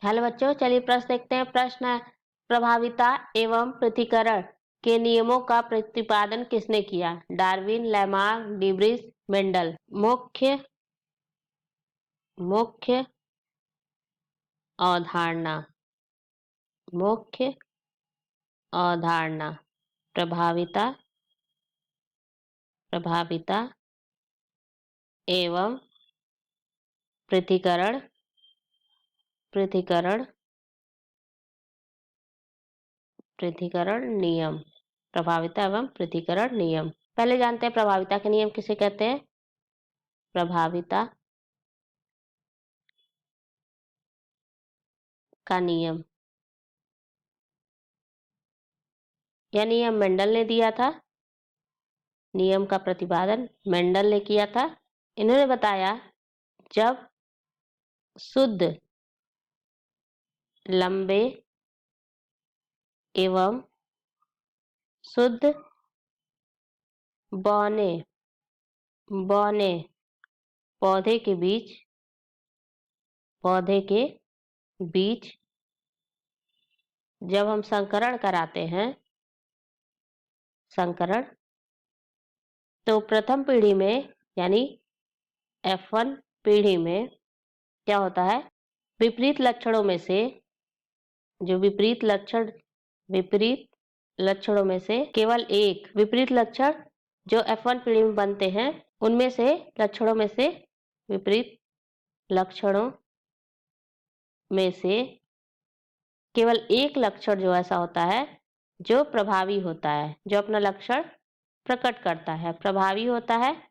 Hello बच्चों, चलिए प्रश्न देखते हैं। प्रश्न है, प्रभाविता एवं पृथक्करण के नियमों का प्रतिपादन किसने किया? Darwin, Lamarck, debris, Mendel. मुख्य मुख्य अवधारणा मुख्य अवधारणा प्रभाविता एवं पृथक्करण नियम। प्रभाविता एवं पृथक्करण नियम। पहले जानते हैं प्रभाविता के नियम किसे कहते हैं। प्रभाविता का नियम, यह नियम मेंडल ने दिया था। नियम का प्रतिपादन मेंडल ने किया था। इन्होंने बताया, जब शुद्ध, लंबे एवं शुद्ध बौने पौधे के बीच जब हम संकरण कराते हैं, तो प्रथम पीढ़ी में यानी F1 पीढ़ी में क्या होता है, विपरीत लक्षणों में से केवल एक विपरीत लक्षण जो F1 पीढ़ी में बनते हैं, उनमें से लक्षणों में से विपरीत लक्षणों में से केवल एक लक्षण जो ऐसा होता है जो प्रभावी होता है, जो अपना लक्षण प्रकट करता है, प्रभावी होता है,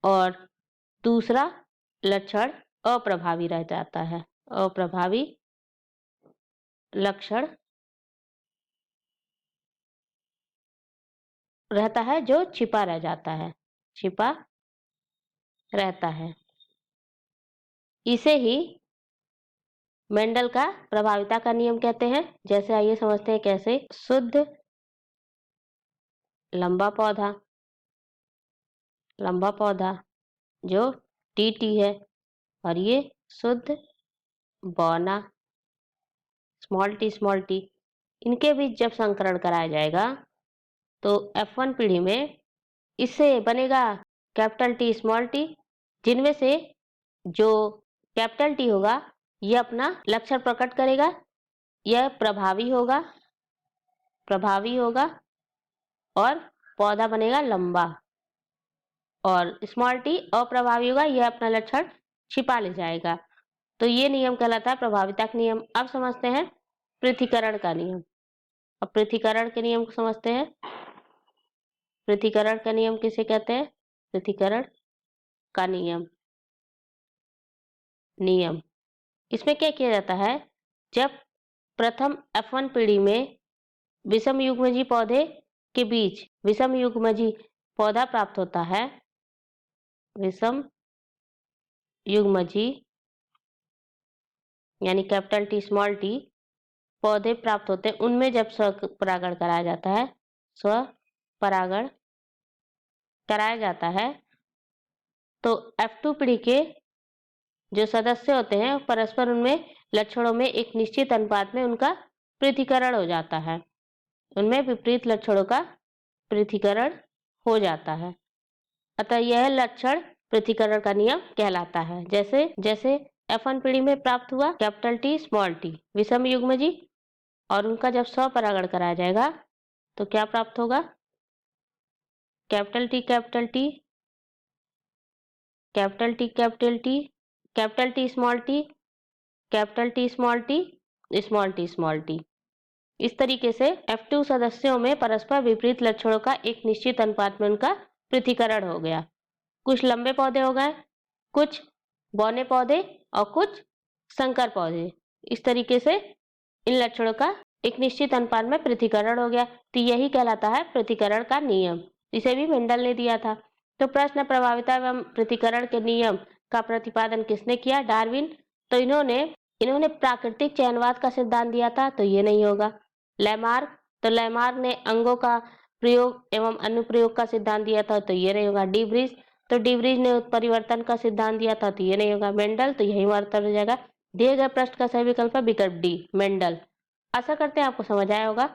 और दूसरा लक्षण अप्रभावी रह जाता है। अप्रभावी लक्षण रहता है जो छिपा रह जाता है, छिपा रहता है। इसे ही मेंडल का प्रभाविता का नियम कहते हैं। जैसे आइए समझते हैं कैसे। शुद्ध लंबा पौधा जो टीटी है, और ये शुद्ध बौना स्मॉल टी, इनके बीच जब संकरण कराया जाएगा तो F1 पीढ़ी में इससे बनेगा कैपिटल टी स्मॉल टी, जिनमें से जो कैपिटल टी होगा यह अपना लक्षण प्रकट करेगा, यह प्रभावी होगा और पौधा बनेगा लंबा, और स्मॉल टी अप्रभावी होगा, यह अपना लक्षण छिपा ले जाएगा। तो ये नियम कहलाता है प्रभाविता का नियम। अब समझते हैं पृथक्करण का नियम। अब पृथक्करण के नियम को समझते हैं। पृथक्करण का नियम किसे कहते हैं? पृथक्करण का नियम इसमें क्या किया जाता है, जब प्रथम F1 पीढ़ी में विषम युग्मजी पौधे के बीच विषम युग्मजी पौधा प्राप्त होता है, विषम युग्मजी यानी कैपिटल टी स्मॉल टी पौधे प्राप्त होते हैं, उनमें जब स्वपरागण कराया जाता है तो F2 पीढ़ी के जो सदस्य होते हैं परस्पर उनमें लक्षणों में एक निश्चित अनुपात में उनका पृथक्करण हो जाता है, उनमें विपरीत लक्षणों का पृथक्करण हो जाता है। अतः यह लक्षण पृथक्करण का नियम कहलाता है। जैसे F1 पीढ़ी में प्राप्त हुआ कैपिटल टी स्मॉल टी विषम युग्मजी, और उनका जब स्वपरागण कराया जाएगा तो क्या प्राप्त होगा, कैपिटल टी स्मॉल टी। इस तरीके से F2 सदस्यों में परस्पर विपरीत लक्षणों का एक निश्चित अनुपात में उनका पृथक्करण हो गया। कुछ लंबे पौधे हो गए, कुछ बौने पौधे और कुछ संकर पौधे। इस तरीके से इन लक्षणों का एक निश्चित अनुपात में पृथक्करण हो गया। तो यही कहलाता है पृथक्करण का नियम। इसे भी मेंडल ने दिया था। तो प्रश्न, प्रभाविता एवं पृथक्करण के नियम का प्रतिपादन किसने किया? डार्विन। तो इन्होंने प्राकृतिक चयनवाद का सिद्धांत दिया था, तो ये नहीं होगा। लैमार्क ने अंगों का प्रयोग एवं अनुप्रयोग का सिद्धांत दिया था, तो ये नहीं होगा। डिब्रीज ने उत्परिवर्तन का सिद्धांत दिया था, तो ये नहीं होगा। मेंडल, तो यही हमारा उत्तर हो जाएगा दिए गए प्रश्न का सही विकल्प है विकल्प डी, मेंडल। आशा करते हैं आपको समझ आया होगा।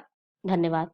धन्यवाद।